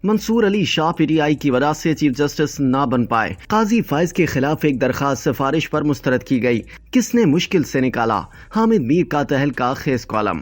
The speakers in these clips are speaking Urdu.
منصور علی شاہ PTI کی وجہ سے چیف جسٹس نہ بن پائے، قاضی فائز کے خلاف ایک درخواست سفارش پر مسترد کی گئی، کس نے مشکل سے نکالا؟ حامد میر کا تہلکہ خیز کالم۔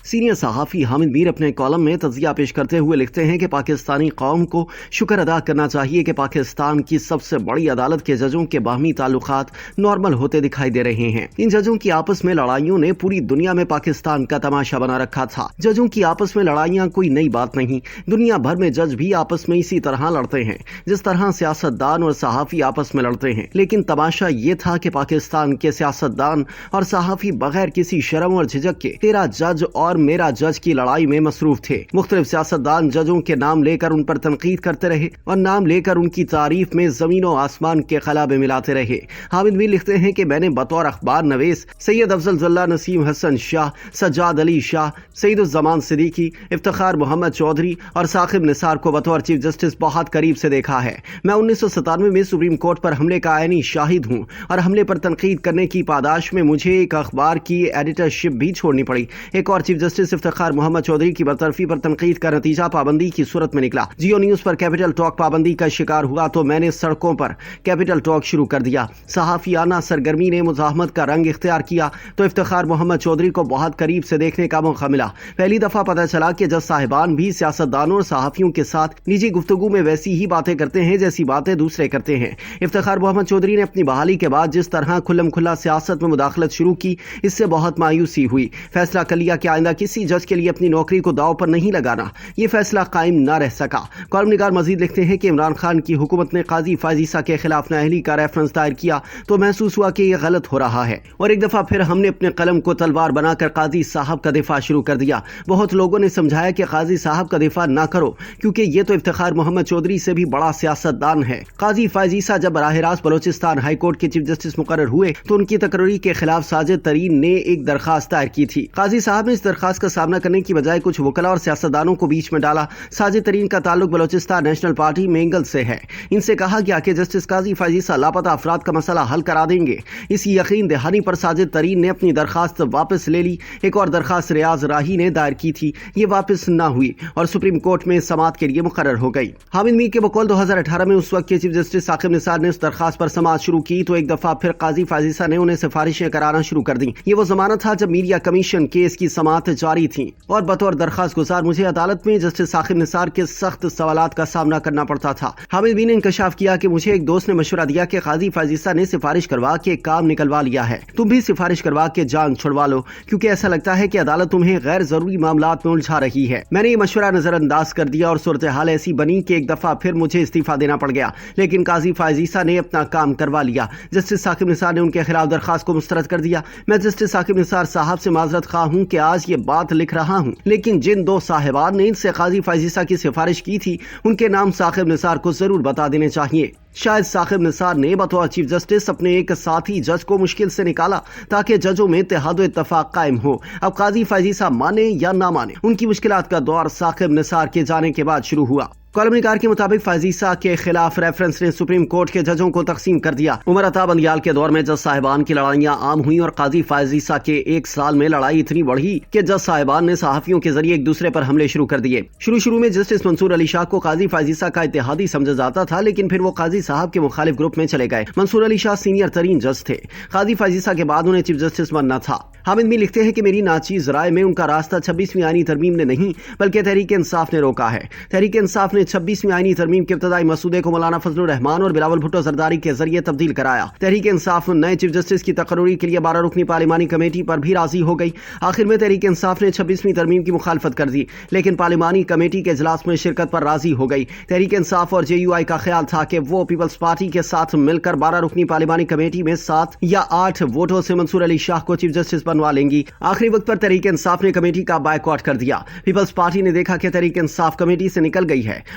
سینئر صحافی حامد میر اپنے کالم میں تجزیہ پیش کرتے ہوئے لکھتے ہیں کہ پاکستانی قوم کو شکر ادا کرنا چاہیے کہ پاکستان کی سب سے بڑی عدالت کے ججوں کے باہمی تعلقات نارمل ہوتے دکھائی دے رہے ہیں۔ ان ججوں کی آپس میں لڑائیوں نے پوری دنیا میں پاکستان کا تماشا بنا رکھا تھا۔ ججوں کی آپس میں لڑائیاں کوئی نئی بات نہیں، دنیا بھر میں جج بھی آپس میں اسی طرح لڑتے ہیں جس طرح سیاستدان اور صحافی آپس میں لڑتے ہیں، لیکن تماشا یہ تھا کہ پاکستان کے سیاستدان اور صحافی بغیر کسی شرم اور جھجک کے تیرا جج اور میرا جج کی لڑائی میں مصروف تھے۔ مختلف سیاستدان ججوں کے نام لے کر ان پر تنقید کرتے رہے اور نام لے کر ان کی تعریف میں زمین و آسمان کے خلابے ملاتے رہے۔ حامد میر لکھتے ہیں کہ میں نے بطور اخبار نویس سید افضل اللہ نسیم حسن شاہ، سجاد علی شاہ، سعید الزمان صدیقی، افتخار محمد چودھری اور ثاقب نثار کو بطور چیف جسٹس بہت قریب سے دیکھا ہے۔ میں 1997 میں سپریم کورٹ پر حملے کا عینی شاہد ہوں اور حملے پر تنقید کرنے کی پاداش میں مجھے ایک اخبار کی ایڈیٹرشپ بھی چھوڑنی پڑی۔ ایک اور چیف جسٹس افتخار محمد چودھری کی برطرفی پر تنقید کا نتیجہ پابندی کی صورت میں نکلا۔ جیو نیوز پر کیپٹل ٹاک پابندی کا شکار ہوا تو میں نے سڑکوں پر کیپٹل ٹاک شروع کر دیا۔ صحافیانہ سرگرمی نے مزاحمت کا رنگ اختیار کیا تو افتخار محمد چودھری کو بہت قریب سے دیکھنے کا موقع ملا۔ پہلی دفعہ پتہ چلا کہ جج صاحبان بھی سیاستدانوں اور صحافیوں کے ساتھ نجی گفتگو میں ویسی ہی باتیں کرتے ہیں جیسی باتیں دوسرے کرتے ہیں۔ افتخار محمد چودھری نے اپنی بحالی کے بعد جس طرح کھلم کھلا سیاست میں مداخلت شروع کی، اس سے بہت مایوسی ہوئی۔ فیصلہ کر لیا کہ آئندہ کسی جج کے لیے اپنی نوکری کو داؤ پر نہیں لگانا۔ یہ فیصلہ قائم نہ رہ سکا۔ کالم نگار مزید لکھتے ہیں کہ عمران خان کی حکومت نے قاضی فائز عیسیٰ کے خلاف نااہلی کا ریفرنس دائر کیا تو محسوس ہوا کہ یہ غلط ہو رہا ہے، اور ایک دفعہ پھر ہم نے اپنے قلم کو تلوار بنا کر قاضی صاحب کا دفاع شروع کر دیا۔ بہت لوگوں نے سمجھایا کہ قاضی صاحب کا دفاع نہ کرو کیونکہ یہ تو افتخار محمد چودھری سے بھی بڑا سیاستدان ہے۔ قاضی فائز عیسیٰ جب براہ راست بلوچستان ہائی کورٹ کے چیف جسٹس مقرر ہوئے تو ان کی تقرری کے خلاف ساجد ترین نے ایک درخواست دائر کی تھی۔ قاضی صاحب نے اس درخواست کا سامنا کرنے کی بجائے کچھ وکلاء اور سیاستدانوں کو بیچ میں ڈالا۔ ساجد ترین کا تعلق بلوچستان نیشنل پارٹی مینگل سے ہے۔ ان سے کہا گیا کہ جسٹس قاضی فائز عیسیٰ لاپتہ افراد کا مسئلہ حل کرا دیں گے۔ اس یقین دہانی پر ساجد ترین نے اپنی درخواست واپس لے لی۔ ایک اور درخواست ریاض راہی نے دائر کی تھی، یہ واپس نہ ہوئی اور سپریم کورٹ میں سماعت کے لیے مقرر ہو گئی۔ حامد میر کے بقول 2018 میں اس وقت کے چیف جسٹس ثاقب نثار نے اس درخواست پر سماعت شروع کی تو ایک دفعہ پھر قاضی فائز عیسیٰ نے انہیں سفارشیں کرانا شروع کر دیں۔ یہ وہ زمانہ تھا جب میڈیا کمیشن کیس کی سماعت جاری تھی اور بطور درخواست گزار مجھے عدالت میں جسٹس ثاقب نثار کے سخت سوالات کا سامنا کرنا پڑتا تھا۔ حامد میر نے انکشاف کیا کہ مجھے ایک دوست نے مشورہ دیا کہ قاضی فائز عیسیٰ نے سفارش کروا کے کام نکلوا لیا ہے، تم بھی سفارش کروا کے جان چھڑوا لو کیونکہ ایسا لگتا ہے کہ عدالت تمہیں غیر ضروری معاملات میں الجھا رہی ہے۔ میں نے یہ مشورہ نظر انداز کر دیا اور صورتحال ایسی بنی کہ ایک دفعہ پھر مجھے استعفیٰ دینا پڑ گیا، لیکن قاضی فائز عیسیٰ نے اپنا کام کروا لیا۔ جسٹس ثاقب نثار نے ان کے خلاف درخواست کو مسترد کر دیا۔ میں جسٹس ثاقب نثار صاحب سے معذرت خواہ ہوں کہ آج یہ بات لکھ رہا ہوں، لیکن جن دو صاحبان نے ان سے قاضی فائز عیسیٰ کی سفارش کی تھی ان کے نام ثاقب نثار کو ضرور بتا دینے چاہیے۔ شاید ثاقب نثار نے بطور چیف جسٹس اپنے ایک ساتھی جج کو مشکل سے نکالا تاکہ ججوں میں اتحاد و اتفاق قائم ہو۔ اب قاضی فائز عیسیٰ مانے یا نہ مانے، ان کی مشکلات کا دور ثاقب نثار کے جانے کے بعد شروع ہوا۔ کالم نگار کے مطابق فائز عیسیٰ کے خلاف ریفرنس نے سپریم کورٹ کے ججوں کو تقسیم کر دیا۔ عمر عطا بندیال کے دور میں جج صاحبان کی لڑائیاں عام ہوئیں اور قاضی فائز عیسیٰ کے ایک سال میں لڑائی اتنی بڑھی کہ جج صاحبان نے صحافیوں کے ذریعے ایک دوسرے پر حملے شروع کر دیے۔ شروع میں جسٹس منصور علی شاہ کو قاضی فائز عیسیٰ کا اتحادی سمجھا جاتا تھا، لیکن پھر وہ قاضی صاحب کے مخالف گروپ میں چلے گئے۔ منصور علی شاہ سینئر ترین جج تھے، قاضی فائز عیسیٰ کے بعد انہیں چیف جسٹس بننا تھا۔ حامد میر لکھتے ہیں کہ میری ناچیز رائے میں ان کا راستہ 26ویں آئینی ترمیم نے نہیں بلکہ تحریک انصاف نے روکا ہے۔ تحریک انصاف نے 26ویں آئینی ترمیم کے ابتدائی مسودے کو مولانا فضل الرحمان اور بلاول بھٹو زرداری کے ذریعے تبدیل کرایا۔ تحریک انصاف نئے چیف جسٹس کی تقرری کے لیے 12 رکنی پارلیمانی کمیٹی پر بھی راضی ہو گئی۔ آخر میں تحریک انصاف نے 26ویں ترمیم کی مخالفت کر دی، لیکن پارلیمانی کمیٹی کے اجلاس میں شرکت پر راضی ہو گئی۔ تحریک انصاف اور JUI کا خیال تھا کہ وہ پیپلز پارٹی کے ساتھ مل کر 12 رکنی پارلیمانی کمیٹی میں 7 یا 8 ووٹوں سے منصور علی شاہ کو چیف جسٹس بنوا لیں گی۔ آخری وقت پر تحریک انصاف نے کمیٹی کا بائیکاٹ کر دیا۔ پیپلز پارٹی نے دیکھا کہ تحریک انصاف کمیٹی سے نکل گئی ہے